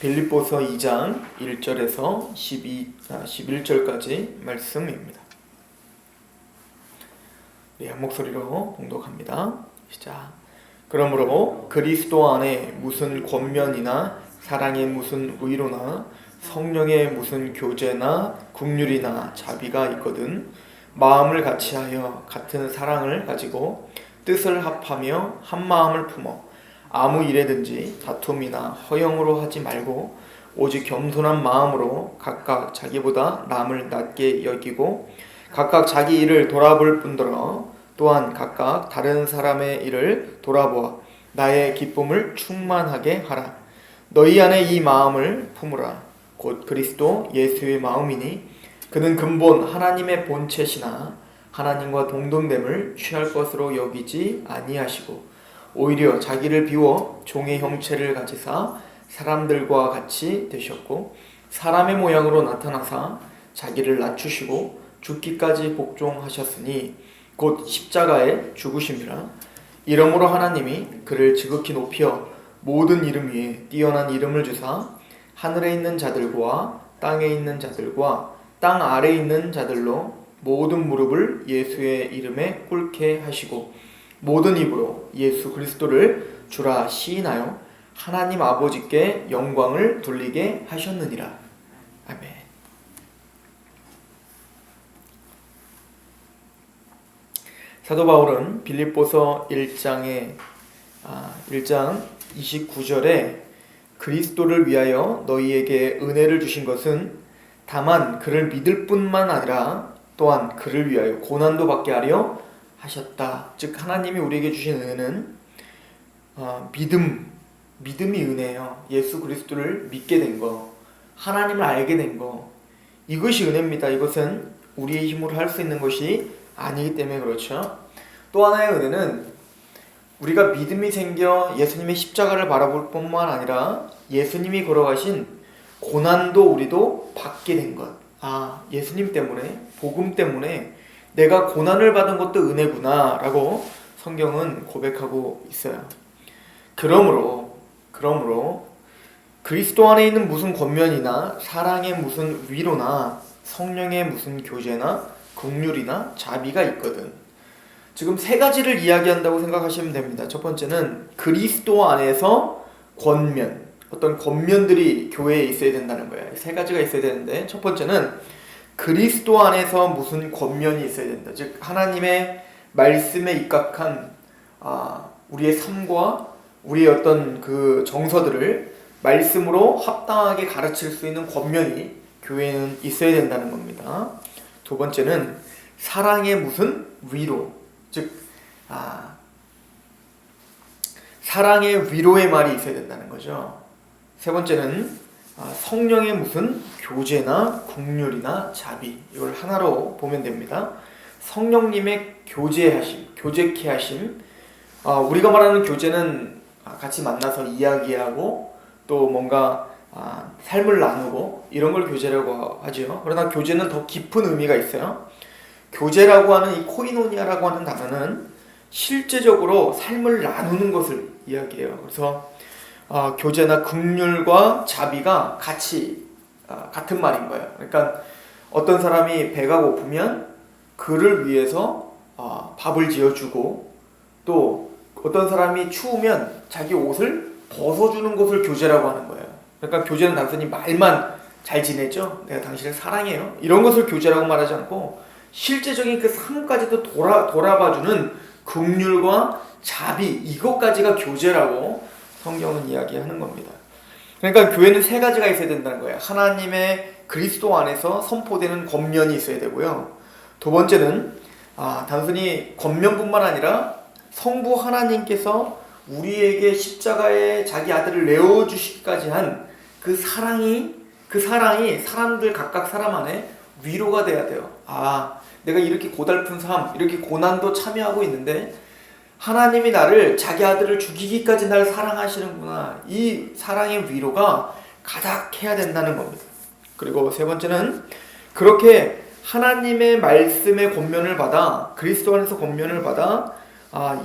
빌립보서 2장 1절에서 11절까지 말씀입니다. 한 목소리로 봉독합니다. 시작. 그러므로 그리스도 안에 무슨 권면이나 사랑의 무슨 의로나 성령의 무슨 교제나 긍휼이나 자비가 있거든 마음을 같이하여 같은 사랑을 가지고 뜻을 합하며 한 마음을 품어 아무 일에든지 다툼이나 허영으로 하지 말고 오직 겸손한 마음으로 각각 자기보다 남을 낮게 여기고 각각 자기 일을 돌아볼 뿐더러 또한 각각 다른 사람의 일을 돌아보아 나의 기쁨을 충만하게 하라. 너희 안에 이 마음을 품으라. 곧 그리스도 예수의 마음이니 그는 근본 하나님의 본체시나 하나님과 동등됨을 취할 것으로 여기지 아니하시고 오히려 자기를 비워 종의 형체를 가지사 사람들과 같이 되셨고 사람의 모양으로 나타나사 자기를 낮추시고 죽기까지 복종하셨으니 곧 십자가에 죽으심이라. 이러므로 하나님이 그를 지극히 높여 모든 이름 위에 뛰어난 이름을 주사 하늘에 있는 자들과 땅에 있는 자들과 땅 아래에 있는 자들로 모든 무릎을 예수의 이름에 꿇게 하시고 모든 입으로 예수 그리스도를 주라 시인하여 하나님 아버지께 영광을 돌리게 하셨느니라. 아멘. 사도 바울은 빌립보서 1장 29절에 그리스도를 위하여 너희에게 은혜를 주신 것은 다만 그를 믿을 뿐만 아니라 또한 그를 위하여 고난도 받게 하려 하셨다. 즉 하나님이 우리에게 주신 은혜는 믿음이 은혜예요. 예수 그리스도를 믿게 된 거, 하나님을 알게 된 거, 이것이 은혜입니다. 이것은 우리의 힘으로 할 수 있는 것이 아니기 때문에 그렇죠. 또 하나의 은혜는 우리가 믿음이 생겨 예수님의 십자가를 바라볼 뿐만 아니라 예수님이 걸어가신 고난도 우리도 받게 된 것. 예수님 때문에, 복음 때문에 내가 고난을 받은 것도 은혜구나 라고 성경은 고백하고 있어요. 그러므로 그리스도 안에 있는 무슨 권면이나 사랑의 무슨 위로나 성령의 무슨 교제나 긍휼이나 자비가 있거든. 지금 세 가지를 이야기한다고 생각하시면 됩니다. 첫 번째는 그리스도 안에서 권면, 어떤 권면들이 교회에 있어야 된다는 거예요. 세 가지가 있어야 되는데 첫 번째는 그리스도 안에서 무슨 권면이 있어야 된다. 즉 하나님의 말씀에 입각한 우리의 삶과 우리의 어떤 그 정서들을 말씀으로 합당하게 가르칠 수 있는 권면이 교회에는 있어야 된다는 겁니다. 두 번째는 사랑의 무슨 위로, 즉 사랑의 위로의 말이 있어야 된다는 거죠. 세 번째는 성령의 무슨 교제나 긍휼이나 자비, 이걸 하나로 보면 됩니다. 성령님의 교제케 하심. 우리가 말하는 교제는 같이 만나서 이야기하고 또 뭔가 삶을 나누고 이런 걸 교제라고 하죠. 그러나 교제는 더 깊은 의미가 있어요. 교제라고 하는 이 코이노니아라고 하는 단어는 실제적으로 삶을 나누는 것을 이야기해요. 그래서 교제나 긍휼과 자비가 같은 말인 거예요. 그러니까 어떤 사람이 배가 고프면 그를 위해서 밥을 지어주고 또 어떤 사람이 추우면 자기 옷을 벗어주는 것을 교제라고 하는 거예요. 그러니까 교제는 단순히 말만 잘 지내죠? 내가 당신을 사랑해요. 이런 것을 교제라고 말하지 않고 실제적인 그 삶까지도 돌아봐주는 긍휼과 자비, 이것까지가 교제라고 성경은 이야기하는 겁니다. 그러니까 교회는 세 가지가 있어야 된다는 거예요. 하나님의 그리스도 안에서 선포되는 권면이 있어야 되고요. 두 번째는 단순히 권면뿐만 아니라 성부 하나님께서 우리에게 십자가에 자기 아들을 내어주시기까지 한 그 사랑이 사람들 각각 사람 안에 위로가 돼야 돼요. 내가 이렇게 고달픈 삶, 이렇게 고난도 참여하고 있는데 하나님이 나를 자기 아들을 죽이기까지 날 사랑하시는구나. 이 사랑의 위로가 가득해야 된다는 겁니다. 그리고 세 번째는 그렇게 하나님의 말씀의 권면을 받아 그리스도 안에서 권면을 받아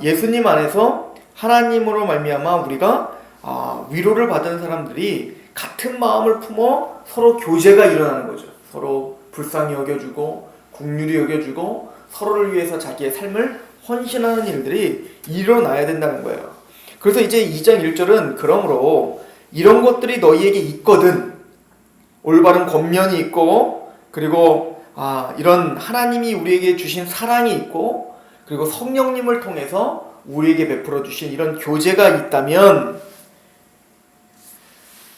예수님 안에서 하나님으로 말미암아 우리가 위로를 받은 사람들이 같은 마음을 품어 서로 교제가 일어나는 거죠. 서로 불쌍히 여겨주고 긍휼히 여겨주고 서로를 위해서 자기의 삶을 헌신하는 일들이 일어나야 된다는 거예요. 그래서 이제 2장 1절은 그러므로 이런 것들이 너희에게 있거든, 올바른 권면이 있고, 그리고 이런 하나님이 우리에게 주신 사랑이 있고, 그리고 성령님을 통해서 우리에게 베풀어 주신 이런 교제가 있다면,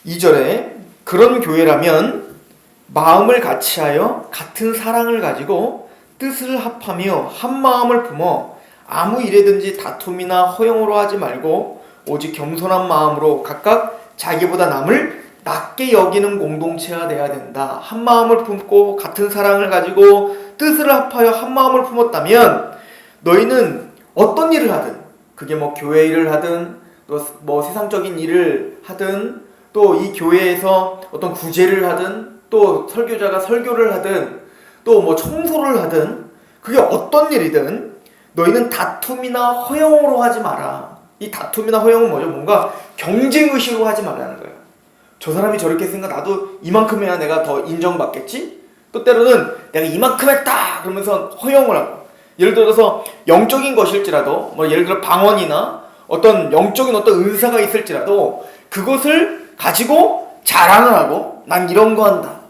2절에 그런 교회라면 마음을 같이하여 같은 사랑을 가지고 뜻을 합하며 한 마음을 품어 아무 일에든지 다툼이나 허용으로 하지 말고 오직 겸손한 마음으로 각각 자기보다 남을 낮게 여기는 공동체가 되어야 된다. 한 마음을 품고 같은 사랑을 가지고 뜻을 합하여 한 마음을 품었다면 너희는 어떤 일을 하든, 그게 뭐 교회 일을 하든 또 뭐 세상적인 일을 하든 또 이 교회에서 어떤 구제를 하든 또 설교자가 설교를 하든 또 뭐 청소를 하든 그게 어떤 일이든 너희는 다툼이나 허용으로 하지 마라. 이 다툼이나 허용은 뭐죠? 뭔가 경쟁의식으로 하지 말라는 거예요. 저 사람이 저렇게 했으니까 나도 이만큼 해야 내가 더 인정받겠지? 또 때로는 내가 이만큼 했다 그러면서 허용을 하고, 예를 들어서 영적인 것일지라도 뭐 예를 들어 방언이나 어떤 영적인 어떤 은사가 있을지라도 그것을 가지고 자랑을 하고 난 이런 거 한다,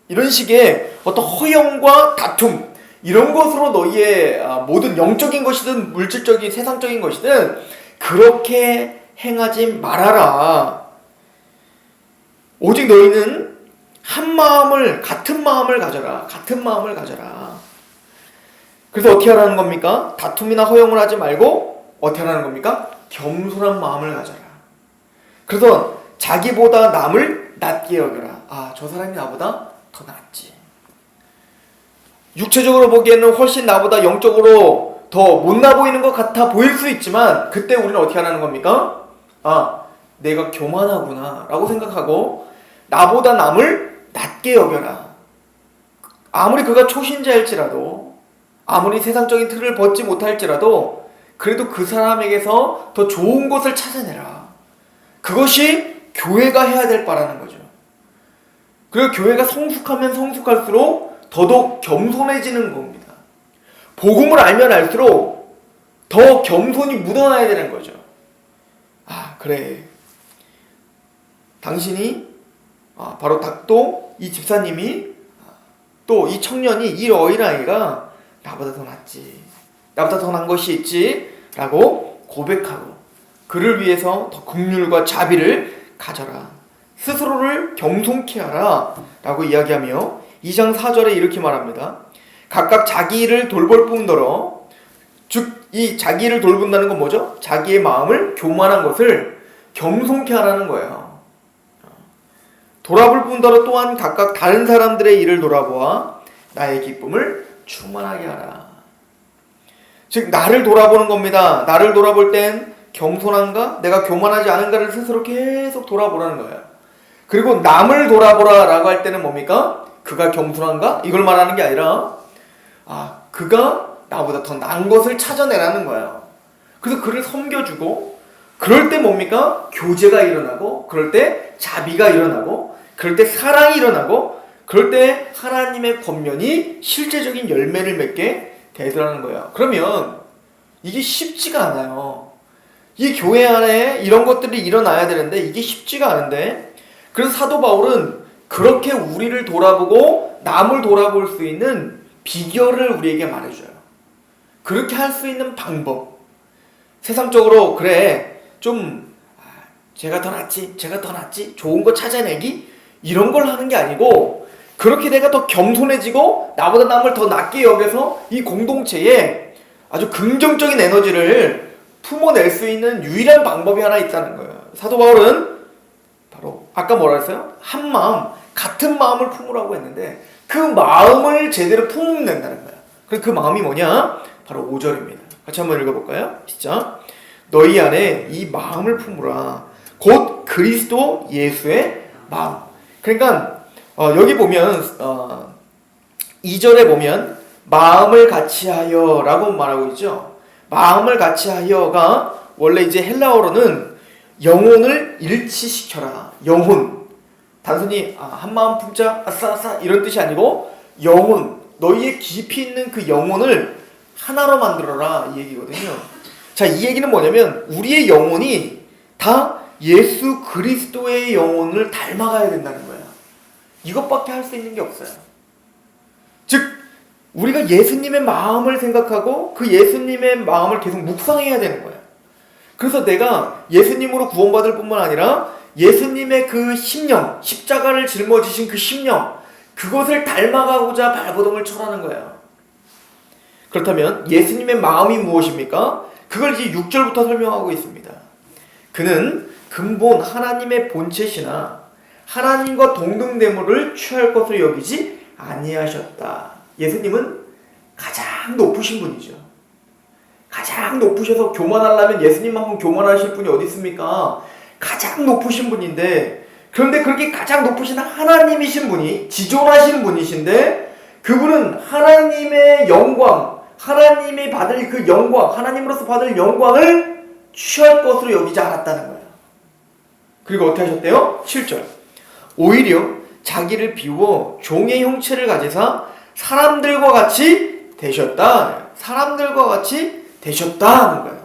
이런 식의 어떤 허용과 다툼, 이런 것으로 너희의 모든 영적인 것이든 물질적인 세상적인 것이든 그렇게 행하지 말아라. 오직 너희는 한 마음을, 같은 마음을 가져라. 같은 마음을 가져라. 그래서 어떻게 하라는 겁니까? 다툼이나 허용을 하지 말고 어떻게 하라는 겁니까? 겸손한 마음을 가져라. 그래서 자기보다 남을 낮게 여겨라. 저 사람이 나보다 더 낫지. 육체적으로 보기에는 훨씬 나보다 영적으로 더 못나 보이는 것 같아 보일 수 있지만 그때 우리는 어떻게 하라는 겁니까? 내가 교만하구나 라고 생각하고 나보다 남을 낮게 여겨라. 아무리 그가 초신자일지라도, 아무리 세상적인 틀을 벗지 못할지라도 그래도 그 사람에게서 더 좋은 것을 찾아내라. 그것이 교회가 해야 될 바라는 거죠. 그리고 교회가 성숙하면 성숙할수록 더더욱 겸손해지는 겁니다. 복음을 알면 알수록 더 겸손이 묻어나야 되는 거죠. 그래. 당신이 바로 또 이 집사님이 또 이 청년이 이 어린아이가 나보다 더 낫지, 나보다 더 나은 것이 있지 라고 고백하고 그를 위해서 더 긍휼과 자비를 가져라. 스스로를 겸손케 하라 라고 이야기하며 2장 4절에 이렇게 말합니다. 각각 자기 일을 돌볼 뿐더러, 즉 이 자기 일을 돌본다는 건 뭐죠? 자기의 마음을 교만한 것을 겸손케 하라는 거예요. 돌아볼 뿐더러 또한 각각 다른 사람들의 일을 돌아보아 나의 기쁨을 충만하게 하라. 즉 나를 돌아보는 겁니다. 나를 돌아볼 땐 겸손한가? 내가 교만하지 않은가를 스스로 계속 돌아보라는 거예요. 그리고 남을 돌아보라 라고 할 때는 뭡니까? 그가 겸손한가? 이걸 말하는 게 아니라 그가 나보다 더 나은 것을 찾아내라는 거예요. 그래서 그를 섬겨주고, 그럴 때 뭡니까? 교제가 일어나고, 그럴 때 자비가 일어나고, 그럴 때 사랑이 일어나고, 그럴 때 하나님의 권면이 실제적인 열매를 맺게 되더라는 거예요. 그러면 이게 쉽지가 않아요. 이 교회 안에 이런 것들이 일어나야 되는데 이게 쉽지가 않은데, 그래서 사도 바울은 그렇게 우리를 돌아보고 남을 돌아볼 수 있는 비결을 우리에게 말해줘요. 그렇게 할 수 있는 방법. 세상적으로 그래 좀 제가 더 낫지, 제가 더 낫지, 좋은 거 찾아내기, 이런 걸 하는 게 아니고 그렇게 내가 더 겸손해지고 나보다 남을 더 낮게 여겨서 이 공동체에 아주 긍정적인 에너지를 품어낼 수 있는 유일한 방법이 하나 있다는 거예요. 사도 바울은 바로 아까 뭐라 했어요? 한 마음, 같은 마음을 품으라고 했는데 그 마음을 제대로 품는다는 거예요. 그래서 그 마음이 뭐냐? 바로 5절입니다. 같이 한번 읽어볼까요? 시작. 너희 안에 이 마음을 품으라. 곧 그리스도 예수의 마음. 그러니까 여기 보면 2절에 보면 마음을 같이하여 라고 말하고 있죠. 마음을 같이하여가 원래 이제 헬라어로는 영혼을 일치시켜라. 영혼. 단순히 한마음 품자 아싸 아싸 이런 뜻이 아니고 영혼. 너희의 깊이 있는 그 영혼을 하나로 만들어라 이 얘기거든요. 자, 이 얘기는 뭐냐면 우리의 영혼이 다 예수 그리스도의 영혼을 닮아가야 된다는 거예요. 이것밖에 할 수 있는 게 없어요. 즉 우리가 예수님의 마음을 생각하고 그 예수님의 마음을 계속 묵상해야 되는 거예요. 그래서 내가 예수님으로 구원받을 뿐만 아니라 예수님의 그 심령, 십자가를 짊어지신 그 심령, 그것을 닮아가고자 발버둥을 쳐라는 거예요. 그렇다면 예수님의 마음이 무엇입니까? 그걸 이제 6절부터 설명하고 있습니다. 그는 근본 하나님의 본체시나 하나님과 동등됨을 취할 것으로 여기지 아니하셨다. 예수님은 가장 높으신 분이죠. 가장 높으셔서 교만하려면 예수님만큼 교만하실 분이 어디 있습니까? 가장 높으신 분인데, 그런데 그렇게 가장 높으신 하나님이신 분이 지존하신 분이신데 그분은 하나님의 영광, 하나님이 받을 그 영광, 하나님으로서 받을 영광을 취할 것으로 여기지 않았다는 거예요. 그리고 어떻게 하셨대요? 7절. 오히려 자기를 비워 종의 형체를 가지사 사람들과 같이 되셨다. 사람들과 같이 되셨다는 거예요.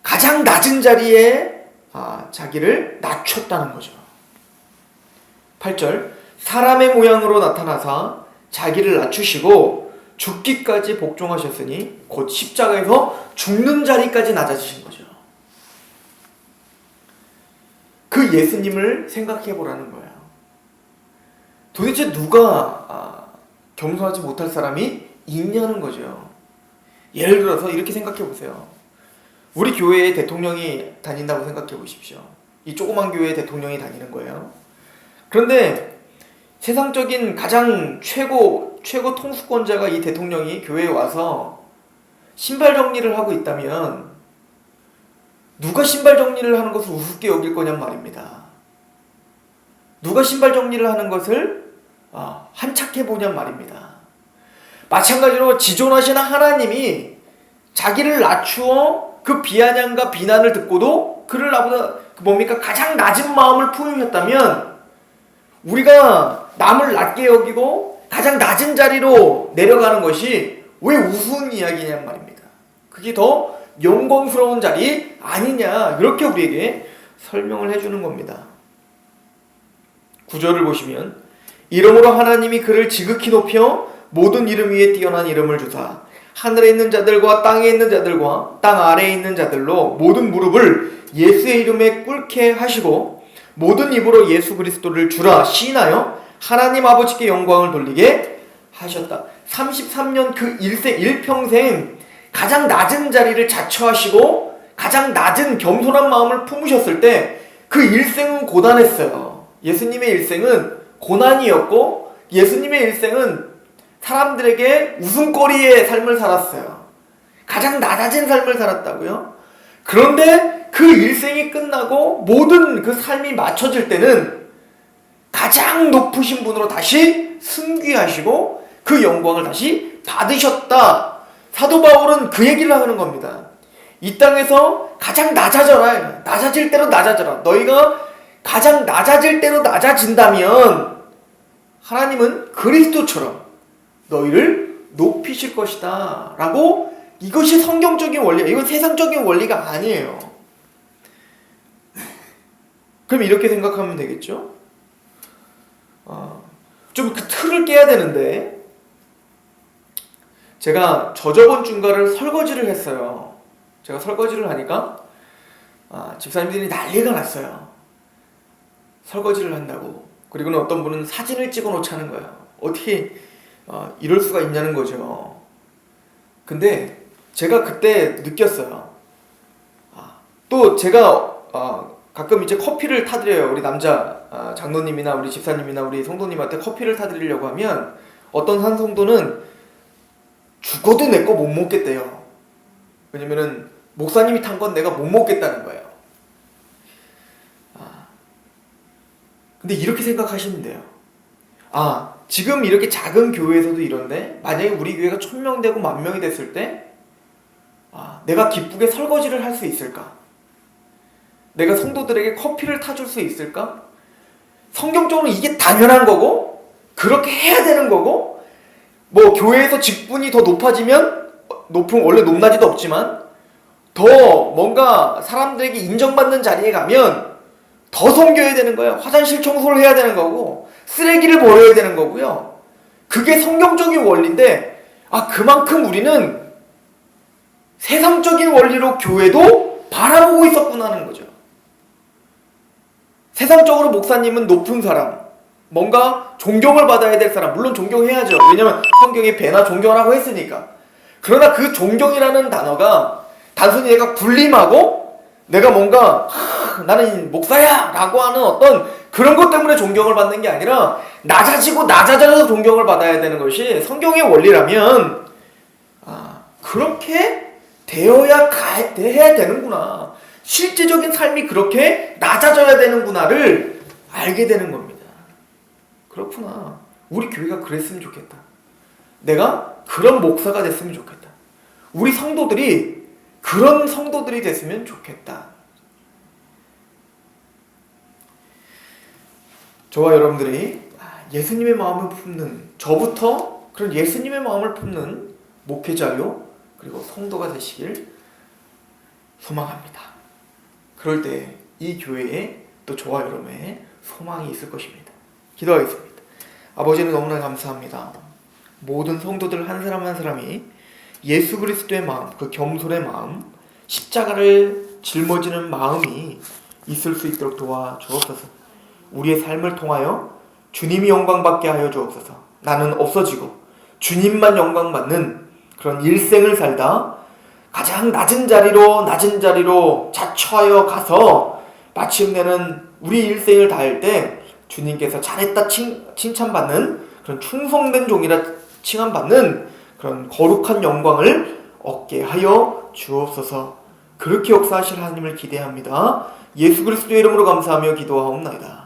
가장 낮은 자리에 자기를 낮췄다는 거죠. 8절. 사람의 모양으로 나타나사 자기를 낮추시고 죽기까지 복종하셨으니 곧 십자가에서 죽는 자리까지 낮아지신 거죠. 그 예수님을 생각해 보라는 거예요. 도대체 누가 겸손하지 못할 사람이 있냐는 거죠. 예를 들어서 이렇게 생각해 보세요. 우리 교회에 대통령이 다닌다고 생각해 보십시오. 이 조그만 교회에 대통령이 다니는 거예요. 그런데 세상적인 가장 최고 통수권자가 이 대통령이 교회에 와서 신발 정리를 하고 있다면 누가 신발 정리를 하는 것을 우습게 여길 거냔 말입니다. 누가 신발 정리를 하는 것을 한착해 보냔 말입니다. 마찬가지로 지존하시는 하나님이 자기를 낮추어 그 비아냥과 비난을 듣고도 그를 나보다 가장 낮은 마음을 품으셨다면 우리가 남을 낮게 여기고 가장 낮은 자리로 내려가는 것이 왜 우스운 이야기냔 말입니다. 그게 더 영광스러운 자리 아니냐, 이렇게 우리에게 설명을 해주는 겁니다. 9절을 보시면 이러므로 하나님이 그를 지극히 높여 모든 이름 위에 뛰어난 이름을 주사 하늘에 있는 자들과 땅에 있는 자들과 땅 아래에 있는 자들로 모든 무릎을 예수의 이름에 꿇게 하시고 모든 입으로 예수 그리스도를 주라 시인하여 하나님 아버지께 영광을 돌리게 하셨다. 33년 그 일평생 가장 낮은 자리를 자처하시고 가장 낮은 겸손한 마음을 품으셨을 때 그 일생은 고단했어요. 예수님의 일생은 고난이었고 예수님의 일생은 사람들에게 웃음거리의 삶을 살았어요. 가장 낮아진 삶을 살았다고요. 그런데 그 일생이 끝나고 모든 그 삶이 맞춰질 때는 가장 높으신 분으로 다시 승귀하시고 그 영광을 다시 받으셨다. 사도 바울은 그 얘기를 하는 겁니다. 이 땅에서 가장 낮아져라. 낮아질 대로 낮아져라. 너희가 가장 낮아질 대로 낮아진다면 하나님은 그리스도처럼 너희를 높이실 것이다 라고. 이것이 성경적인 원리야. 이건 세상적인 원리가 아니에요. 그럼 이렇게 생각하면 되겠죠? 좀 그 틀을 깨야 되는데, 제가 저저번 주인가를 설거지를 했어요. 제가 설거지를 하니까 집사님들이 난리가 났어요. 설거지를 한다고. 그리고는 어떤 분은 사진을 찍어 놓자는 거예요. 어떻게 이럴 수가 있냐는 거죠. 근데 제가 그때 느꼈어요. 또 제가 가끔 이제 커피를 타드려요. 우리 남자 장로님이나 우리 집사님이나 우리 성도님한테 커피를 타드리려고 하면 어떤 한 성도는 죽어도 내 거 못 먹겠대요. 왜냐면은 목사님이 탄 건 내가 못 먹겠다는 거예요. 근데 이렇게 생각하시면 돼요. 지금 이렇게 작은 교회에서도 이런데 만약에 우리 교회가 1000명 되고 10,000명이 됐을 때 내가 기쁘게 설거지를 할 수 있을까? 내가 성도들에게 커피를 타줄 수 있을까? 성경적으로 이게 당연한 거고 그렇게 해야 되는 거고 뭐 교회에서 직분이 더 높아지면 원래 높낮이도 없지만 더 뭔가 사람들에게 인정받는 자리에 가면 더 섬겨야 되는 거예요. 화장실 청소를 해야 되는 거고 쓰레기를 버려야 되는 거고요. 그게 성경적인 원리인데 그만큼 우리는 세상적인 원리로 교회도 바라보고 있었구나 하는 거죠. 세상적으로 목사님은 높은 사람, 뭔가 존경을 받아야 될 사람, 물론 존경해야죠. 왜냐면 성경에 배나 존경하라고 했으니까. 그러나 그 존경이라는 단어가 단순히 내가 군림하고 내가 뭔가 나는 목사야 라고 하는 어떤 그런 것 때문에 존경을 받는 게 아니라 낮아져서 존경을 받아야 되는 것이 성경의 원리라면 그렇게 되어야 해야 되는구나. 실제적인 삶이 그렇게 낮아져야 되는구나를 알게 되는 겁니다. 그렇구나. 우리 교회가 그랬으면 좋겠다. 내가 그런 목사가 됐으면 좋겠다. 우리 성도들이 그런 성도들이 됐으면 좋겠다. 저와 여러분들이 예수님의 마음을 품는, 저부터 그런 예수님의 마음을 품는 목회자요 그리고 성도가 되시길 소망합니다. 그럴 때 이 교회에 또 저와 여러분의 소망이 있을 것입니다. 기도하겠습니다. 아버지는 너무나 감사합니다. 모든 성도들 한 사람 한 사람이 예수 그리스도의 마음, 그 겸손의 마음, 십자가를 짊어지는 마음이 있을 수 있도록 도와주옵소서. 우리의 삶을 통하여 주님이 영광받게 하여 주옵소서. 나는 없어지고 주님만 영광받는 그런 일생을 살다 가장 낮은 자리로 자처하여 가서 마침내는 우리 일생을 다할 때 주님께서 잘했다 칭찬받는 그런 충성된 종이라 칭함받는 그런 거룩한 영광을 얻게 하여 주옵소서. 그렇게 역사하실 하나님을 기대합니다. 예수 그리스도의 이름으로 감사하며 기도하옵나이다.